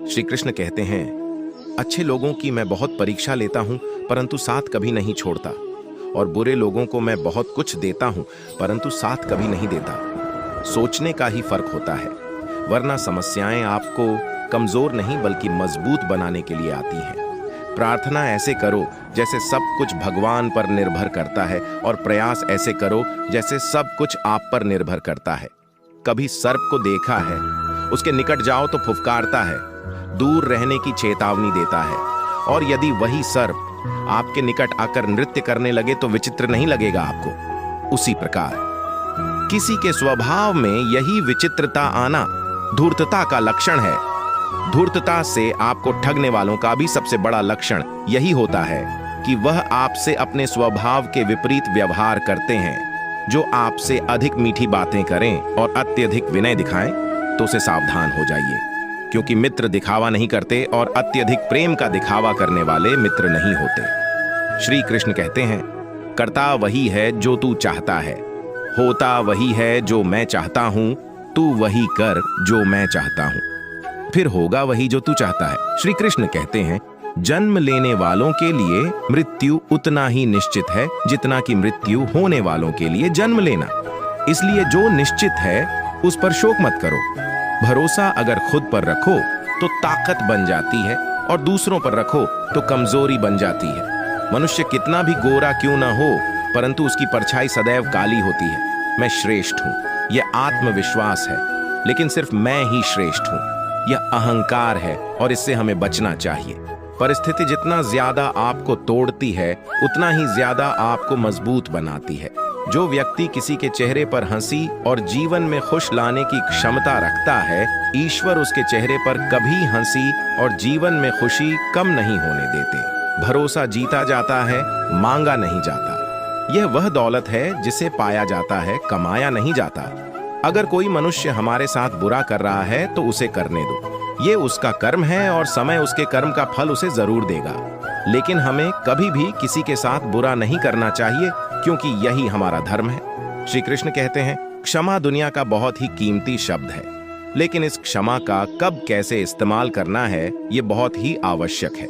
श्री कृष्ण कहते हैं, अच्छे लोगों की मैं बहुत परीक्षा लेता हूं, परंतु साथ कभी नहीं छोड़ता, और बुरे लोगों को मैं बहुत कुछ देता हूं, परंतु साथ कभी नहीं देता। सोचने का ही फर्क होता है, वरना समस्याएं आपको कमजोर नहीं बल्कि मजबूत बनाने के लिए आती हैं। प्रार्थना ऐसे करो जैसे सब कुछ भगवान पर निर्भर करता है, और प्रयास ऐसे करो जैसे सब कुछ आप पर निर्भर करता है। कभी सर्प को देखा है? उसके निकट जाओ तो फुफकारता है, दूर रहने की चेतावनी देता है, और यदि वही सर्प आपके निकट आकर नृत्य करने लगे तो विचित्र नहीं लगेगा आपको? उसी प्रकार किसी के स्वभाव में यही विचित्रता आना धूर्तता का लक्षण है। धूर्तता से आपको ठगने वालों का भी सबसे बड़ा लक्षण यही होता है कि वह आपसे अपने स्वभाव के विपरीत व्यवहार करते हैं। जो आपसे अधिक मीठी बातें करें और अत्यधिक विनय दिखाएं तो उसे सावधान हो जाइए, क्योंकि मित्र दिखावा नहीं करते और अत्यधिक प्रेम का दिखावा करने वाले मित्र नहीं होते। श्री कृष्ण कहते हैं, करता वही है जो तू चाहता है, होता वही है जो मैं चाहता हूं, तू वही कर जो मैं चाहता हूं, फिर होगा वही जो तू चाहता है। श्री कृष्ण कहते हैं, जन्म लेने वालों के लिए मृत्यु उतना ही निश्चित है जितना कि मृत्यु होने वालों के लिए जन्म लेना। इसलिए जो निश्चित है उस पर शोक मत करो। भरोसा अगर खुद पर रखो तो ताकत बन जाती है, और दूसरों पर रखो तो कमजोरी बन जाती है। मनुष्य कितना भी गोरा क्यों ना हो, परंतु उसकी परछाई सदैव काली होती है। मैं श्रेष्ठ हूं, यह आत्मविश्वास है, लेकिन सिर्फ मैं ही श्रेष्ठ हूं, यह अहंकार है, और इससे हमें बचना चाहिए। परिस्थिति जितना ज्यादा आपको तोड़ती है उतना ही ज्यादा आपको मजबूत बनाती है। जो व्यक्ति किसी के चेहरे पर हंसी और जीवन में खुश लाने की क्षमता रखता है, ईश्वर उसके चेहरे पर कभी हंसी और जीवन में खुशी कम नहीं होने देते। भरोसा जीता जाता है, मांगा नहीं जाता। यह वह दौलत है जिसे पाया जाता है, कमाया नहीं जाता। अगर कोई मनुष्य हमारे साथ बुरा कर रहा है तो उसे करने दो, ये उसका कर्म है और समय उसके कर्म का फल उसे जरूर देगा। लेकिन हमें कभी भी किसी के साथ बुरा नहीं करना चाहिए, क्योंकि यही हमारा धर्म है। श्री कृष्ण कहते हैं, क्षमा दुनिया का बहुत ही कीमती शब्द है, लेकिन इस क्षमा का कब कैसे इस्तेमाल करना है ये बहुत ही आवश्यक है।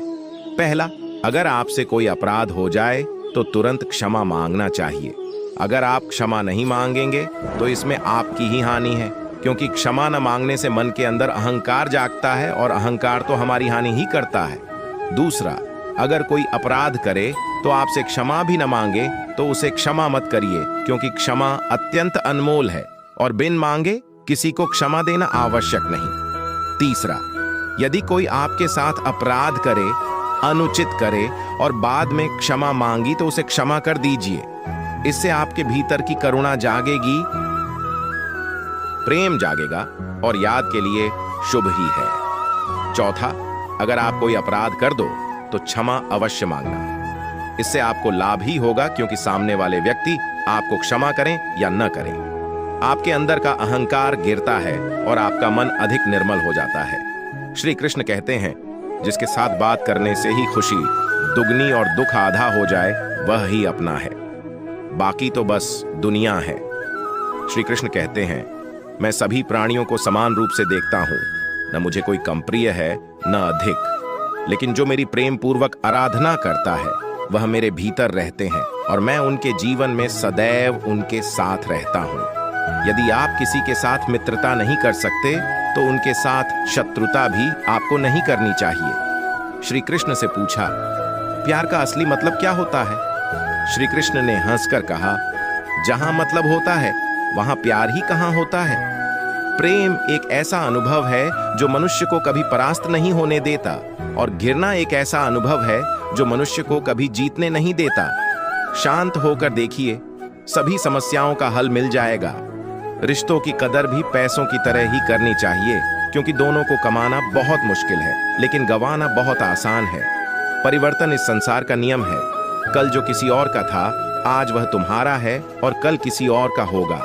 पहला, अगर आपसे कोई अपराध हो जाए तो तुरंत क्षमा मांगना चाहिए। अगर आप क्षमा नहीं मांगेंगे तो इसमें आपकी ही हानि है, क्योंकि क्षमा न मांगने से मन के अंदर अहंकार जागता है, और अहंकार तो हमारी हानि ही करता है। दूसरा, अगर कोई अपराध करे तो आपसे क्षमा भी न मांगे तो उसे क्षमा मत करिए, क्योंकि क्षमा अत्यंत अनमोल है और बिन मांगे किसी को क्षमा देना आवश्यक नहीं। तीसरा, यदि कोई आपके साथ अपराध करे, अनुचित करे और बाद में क्षमा मांगी तो उसे क्षमा कर दीजिए। इससे आपके भीतर की करुणा जागेगी, प्रेम जागेगा, और याद के लिए शुभ ही है। चौथा, अगर आप कोई अपराध कर दो तो क्षमा अवश्य मांगना। इससे आपको लाभ ही होगा, क्योंकि सामने वाले व्यक्ति आपको क्षमा करें या न करें, आपके अंदर का अहंकार गिरता है और आपका मन अधिक निर्मल हो जाता है। श्री कृष्ण कहते हैं, जिसके साथ बात करने से ही खुशी दुगनी और दुख आधा हो जाए वह ही अपना है, बाकी तो बस दुनिया है। श्री कृष्ण कहते हैं, मैं सभी प्राणियों को समान रूप से देखता हूं, न मुझे कोई कम प्रिय है न अधिक, लेकिन जो मेरी प्रेम पूर्वक आराधना करता है वह मेरे भीतर रहते हैं, और मैं उनके जीवन में सदैव उनके साथ रहता हूं। यदि आप किसी के साथ मित्रता नहीं कर सकते तो उनके साथ शत्रुता भी आपको नहीं करनी चाहिए। श्री कृष्ण से पूछा, प्यार का असली मतलब क्या होता है? श्री कृष्ण ने हंसकर कहा, जहां मतलब होता है वहां प्यार ही कहां होता है। प्रेम एक ऐसा अनुभव है जो मनुष्य को कभी परास्त नहीं होने देता, और गिरना एक ऐसा अनुभव है जो मनुष्य को कभी जीतने नहीं देता। शांत होकर देखिए, सभी समस्याओं का हल मिल जाएगा। रिश्तों की कदर भी पैसों की तरह ही करनी चाहिए, क्योंकि दोनों को कमाना बहुत मुश्किल है, लेकिन गंवाना बहुत आसान है। परिवर्तन इस संसार का नियम है। कल जो किसी और का था, आज वह तुम्हारा है और कल किसी और का होगा।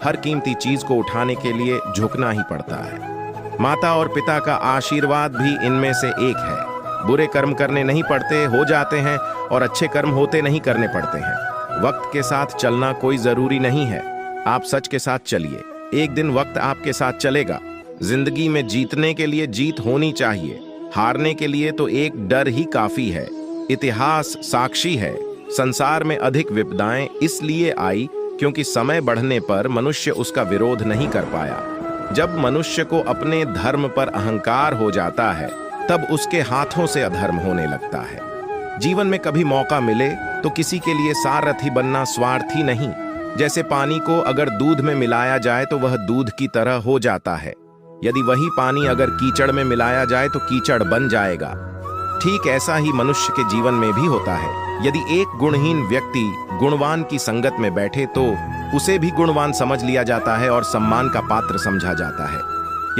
हर कीमती चीज को उठाने के लिए झुकना ही पड़ता है। माता और पिता का आशीर्वाद भी इनमें से एक है। बुरे कर्म करने नहीं पड़ते, हो जाते हैं, और अच्छे कर्म होते नहीं, करने पड़ते हैं। वक्त के साथ चलना कोई जरूरी नहीं है। आप सच के साथ चलिए, एक दिन वक्त आपके साथ चलेगा जिंदगी में जीतने के लिए जीत होनी चाहिए, हारने के लिए तो एक डर ही काफी है। इतिहास साक्षी है, संसार में अधिक विपदाएं इसलिए आई क्योंकि समय बढ़ने पर मनुष्य उसका विरोध नहीं कर पाया। जब मनुष्य को अपने धर्म पर अहंकार हो जाता है, तब उसके हाथों से अधर्म होने लगता है। जीवन में कभी मौका मिले तो किसी के लिए सारथी बनना स्वार्थी नहीं। जैसे पानी को अगर दूध में मिलाया जाए तो वह दूध की तरह हो जाता है, यदि वही पानी अगर कीचड़ में मिलाया जाए तो कीचड़ बन जाएगा। ठीक ऐसा ही मनुष्य के जीवन में भी होता है। यदि एक गुणहीन व्यक्ति गुणवान की संगत में बैठे तो उसे भी गुणवान समझ लिया जाता है और सम्मान का पात्र समझा जाता है।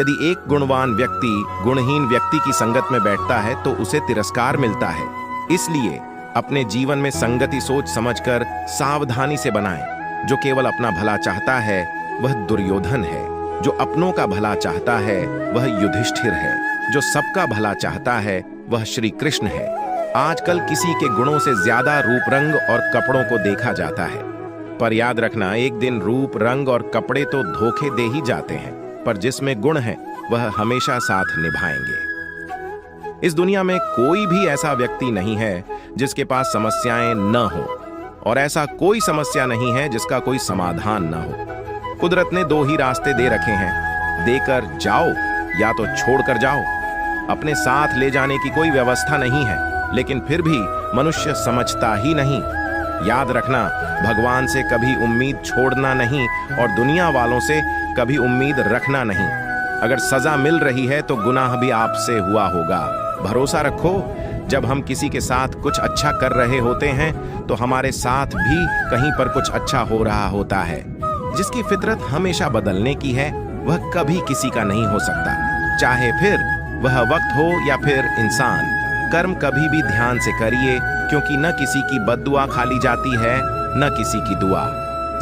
यदि एक गुणवान व्यक्ति गुणहीन व्यक्ति की संगत में बैठता है तो उसे तिरस्कार मिलता है। इसलिए अपने जीवन में संगति सोच समझकर सावधानी से बनाएं। जो केवल अपना भला चाहता है वह दुर्योधन है, जो अपनों का भला चाहता है वह युधिष्ठिर है, जो सबका भला चाहता है वह श्री कृष्ण है। आजकल किसी के गुणों से ज्यादा रूप रंग और कपड़ों को देखा जाता है, पर याद रखना एक दिन रूप रंग और कपड़े तो धोखे दे ही जाते हैं, पर जिसमें गुण है वह हमेशा साथ निभाएंगे। इस दुनिया में कोई भी ऐसा व्यक्ति नहीं है जिसके पास समस्याएं न हो, और ऐसा कोई समस्या नहीं है जिसका कोई समाधान न हो। कुदरत ने दो ही रास्ते दे रखे हैं, देकर जाओ या तो छोड़कर जाओ। अपने साथ ले जाने की कोई व्यवस्था नहीं है, लेकिन फिर भी मनुष्य समझता ही नहीं। याद रखना, भगवान से कभी उम्मीद छोड़ना नहीं और दुनिया वालों से कभी उम्मीद रखना नहीं। अगर सजा मिल रही है तो गुनाह भी आपसे हुआ होगा। भरोसा रखो, जब हम किसी के साथ कुछ अच्छा कर रहे होते हैं तो हमारे साथ भी कहीं पर कुछ अच्छा हो रहा होता है। जिसकी फितरत हमेशा बदलने की है वह कभी किसी का नहीं हो सकता, चाहे फिर वह वक्त हो या फिर इंसान। कर्म कभी भी ध्यान से करिए, क्योंकि न किसी की बद्दुआ खाली जाती है न किसी की दुआ।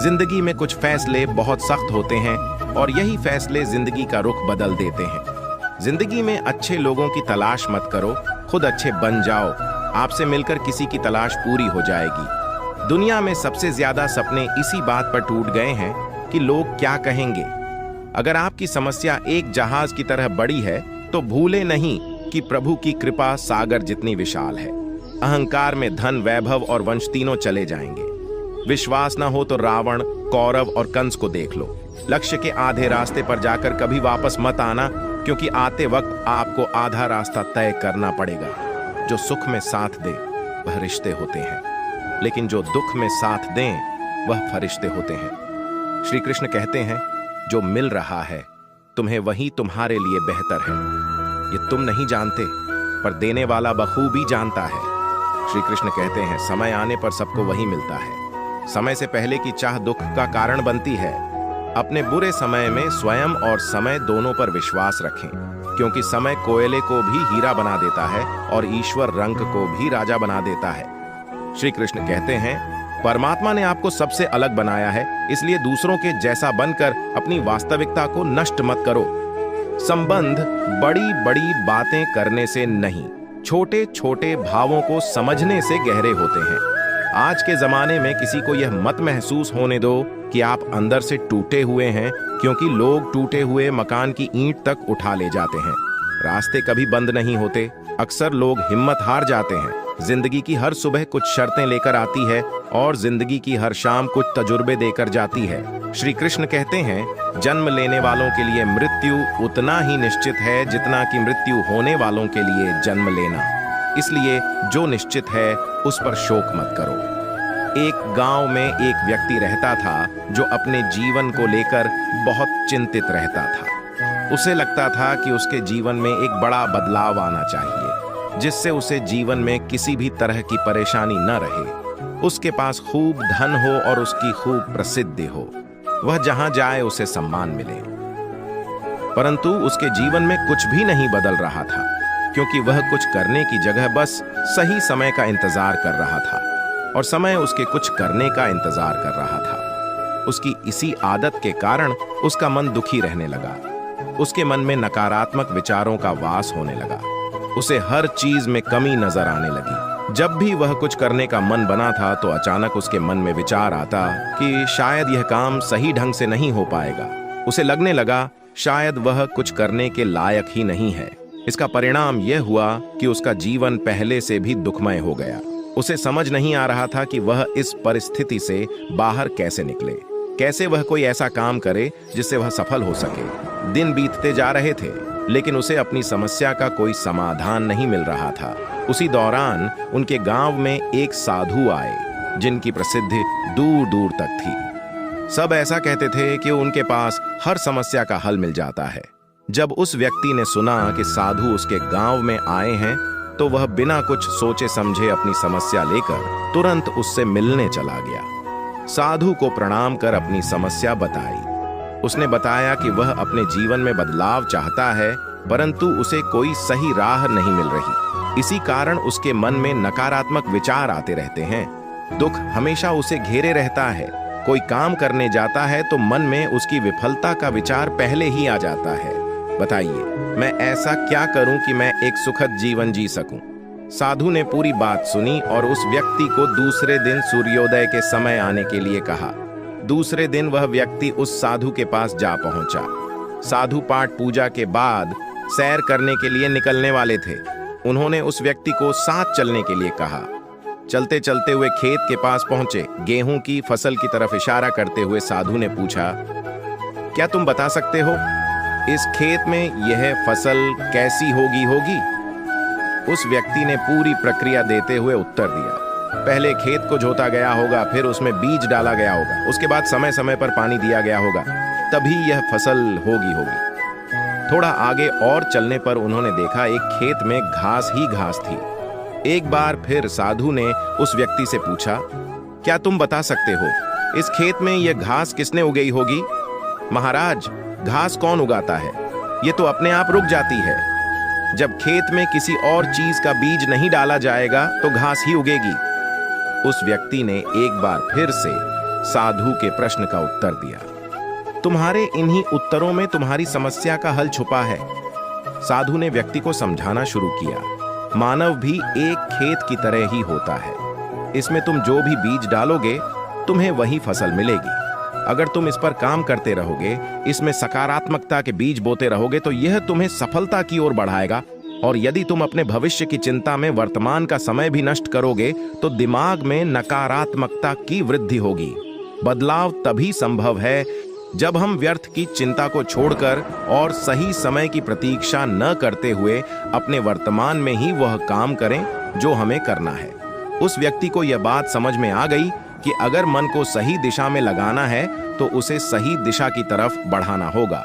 जिंदगी में कुछ फैसले बहुत सख्त होते हैं और यही फैसले जिंदगी का रुख बदल देते हैं। जिंदगी में अच्छे लोगों की तलाश मत करो, खुद अच्छे बन जाओ। आपसे मिलकर किसी की तलाश पूरी हो जाएगी। दुनिया में सबसे ज्यादा सपने इसी बात पर टूट गए हैं कि लोग क्या कहेंगे। अगर आपकी समस्या एक जहाज की तरह बड़ी है तो भूले नहीं कि प्रभु की कृपा सागर जितनी विशाल है। अहंकार में धन, वैभव और वंश तीनों चले जाएंगे। विश्वास न हो तो रावण, कौरव और कंस को देख लो। लक्ष्य के आधे रास्ते पर जाकर कभी वापस मत आना, क्योंकि आते वक्त आपको आधा रास्ता तय करना पड़ेगा। जो सुख में साथ दे वह रिश्ते होते हैं, लेकिन जो दुख में साथ दें वह फरिश्ते होते हैं। श्री कृष्ण कहते हैं, जो मिल रहा है तुम्हें वही तुम्हारे लिए बेहतर है। ये तुम नहीं जानते, पर देने वाला बखूबी जानता है। श्री कृष्ण कहते हैं, समय आने पर सबको वही मिलता है। समय से पहले की चाह दुख का कारण बनती है। अपने बुरे समय में स्वयं और समय दोनों पर विश्वास रखें, क्योंकि समय कोयले को भी हीरा बना देता है और ईश्वर रंक को भी राजा बना देता है। श्री कृष्ण कहते हैं, परमात्मा ने आपको सबसे अलग बनाया है, इसलिए दूसरों के जैसा बनकर अपनी वास्तविकता को नष्ट मत करो। संबंध बड़ी बड़ी बातें करने से नहीं, छोटे छोटे भावों को समझने से गहरे होते हैं। आज के जमाने में किसी को यह मत महसूस होने दो कि आप अंदर से टूटे हुए हैं, क्योंकि लोग टूटे हुए मकान की ईंट तक उठा ले जाते हैं। रास्ते कभी बंद नहीं होते, अक्सर लोग हिम्मत हार जाते हैं। जिंदगी की हर सुबह कुछ शर्तें लेकर आती है और जिंदगी की हर शाम कुछ तजुर्बे देकर जाती है। श्री कृष्ण कहते हैं, जन्म लेने वालों के लिए मृत्यु उतना ही निश्चित है जितना कि मृत्यु होने वालों के लिए जन्म लेना। इसलिए जो निश्चित है उस पर शोक मत करो। एक गांव में एक व्यक्ति रहता था जो अपने जीवन को लेकर बहुत चिंतित रहता था। उसे लगता था कि उसके जीवन में एक बड़ा बदलाव आना चाहिए, जिससे उसे जीवन में किसी भी तरह की परेशानी न रहे। उसके पास खूब धन हो और उसकी खूब प्रसिद्धि हो, वह जहां जाए उसे सम्मान मिले। परंतु उसके जीवन में कुछ भी नहीं बदल रहा था, क्योंकि वह कुछ करने की जगह बस सही समय का इंतजार कर रहा था और समय उसके कुछ करने का इंतजार कर रहा था। उसकी इसी आदत के कारण उसका मन दुखी रहने लगा। उसके मन में नकारात्मक विचारों का वास होने लगा। उसे हर चीज में कमी नजर आने लगी। जब भी वह कुछ करने का मन बना था तो अचानक उसके मन में विचार आता कि शायद यह काम सही ढंग से नहीं हो पाएगा। उसे लगने लगा शायद वह कुछ करने के लायक ही नहीं है। इसका परिणाम यह हुआ कि उसका जीवन पहले से भी दुखमय हो गया। उसे समझ नहीं आ रहा था कि वह इस परिस्थिति से बाहर कैसे निकले, कैसे वह कोई ऐसा काम करे जिससे वह सफल हो सके। दिन बीतते जा रहे थे, लेकिन उसे अपनी समस्या का कोई समाधान नहीं मिल रहा था। उसी दौरान उनके गांव में एक साधु आए, जिनकी प्रसिद्धि दूर दूर तक थी। सब ऐसा कहते थे कि उनके पास हर समस्या का हल मिल जाता है। जब उस व्यक्ति ने सुना कि साधु उसके गांव में आए हैं, तो वह बिना कुछ सोचे समझे अपनी समस्या लेकर तुरंत उससे मिलने चला गया। साधु को प्रणाम कर अपनी समस्या बताई। उसने बताया कि वह अपने जीवन में बदलाव चाहता है, परंतु उसे कोई सही राह नहीं मिल रही। इसी कारण उसके मन में नकारात्मक विचार आते रहते हैं। दुख हमेशा उसे घेरे रहता है। कोई काम करने जाता है तो मन में उसकी विफलता का विचार पहले ही आ जाता है। बताइए, मैं ऐसा क्या करूं कि मैं एक सुखद जीवन जी सकूं? साधु ने पूरी बात सुनी और उस व्यक्ति को दूसरे दिन सूर्योदय के समय आने के लिए कहा। दूसरे दिन वह व्यक्ति उस साधु के पास जा पहुंचा। साधु पाठ पूजा के बाद सैर करने के लिए निकलने वाले थे। उन्होंने उस व्यक्ति को साथ चलने के लिए कहा। चलते चलते हुए खेत के पास पहुंचे। गेहूं की फसल की तरफ इशारा करते हुए साधु ने पूछा, क्या तुम बता सकते हो इस खेत में यह फसल कैसी होगी? उस व्यक्ति ने पूरी प्रक्रिया देते हुए उत्तर दिया। पहले खेत को जोता गया होगा, फिर उसमें बीज डाला गया होगा, उसके बाद समय समय पर पानी दिया गया होगा, तभी यह फसल होगी। थोड़ा आगे और चलने पर उन्होंने देखा एक खेत में घास ही घास थी। एक बार फिर साधु ने उस व्यक्ति से पूछा, क्या तुम बता सकते हो इस खेत में यह घास किसने उगाई होगी? महाराज, घास कौन उगाता है? ये तो अपने आप रुक जाती है। जब खेत में किसी और चीज का बीज नहीं डाला जाएगा तो घास ही उगेगी। उस व्यक्ति ने एक बार फिर से साधु के प्रश्न का उत्तर दिया। तुम्हारे इन्हीं उत्तरों में तुम्हारी समस्या का हल छुपा है। साधु ने व्यक्ति को समझाना शुरू किया। मानव भी एक खेत की तरह ही होता है। इसमें तुम जो भी बीज डालोगे, तुम्हें वही फसल मिलेगी। अगर तुम इस पर काम करते रहोगे, इसमें सकारात्मकता के बीज बोते रहोगे, तो यह तुम्हें सफलता की ओर बढ़ाएगा। और यदि तुम अपने भविष्य की चिंता में वर्तमान का समय भी नष्ट करोगे, तो दिमाग में नकारात्मकता की वृद्धि होगी। बदलाव तभी संभव है जब हम व्यर्थ की चिंता को छोड़कर और सही समय की प्रतीक्षा न करते हुए अपने वर्तमान में ही वह काम करें जो हमें करना है। उस व्यक्ति को यह बात समझ में आ गई कि अगर मन को सही दिशा में लगाना है तो उसे सही दिशा की तरफ बढ़ाना होगा।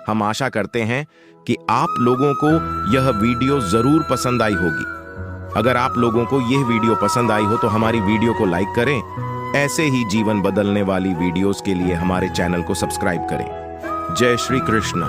हम आशा करते हैं कि आप लोगों को यह वीडियो जरूर पसंद आई होगी। अगर आप लोगों को यह वीडियो पसंद आई हो तो हमारी वीडियो को लाइक करें। ऐसे ही जीवन बदलने वाली वीडियोस के लिए हमारे चैनल को सब्सक्राइब करें। जय श्री कृष्ण।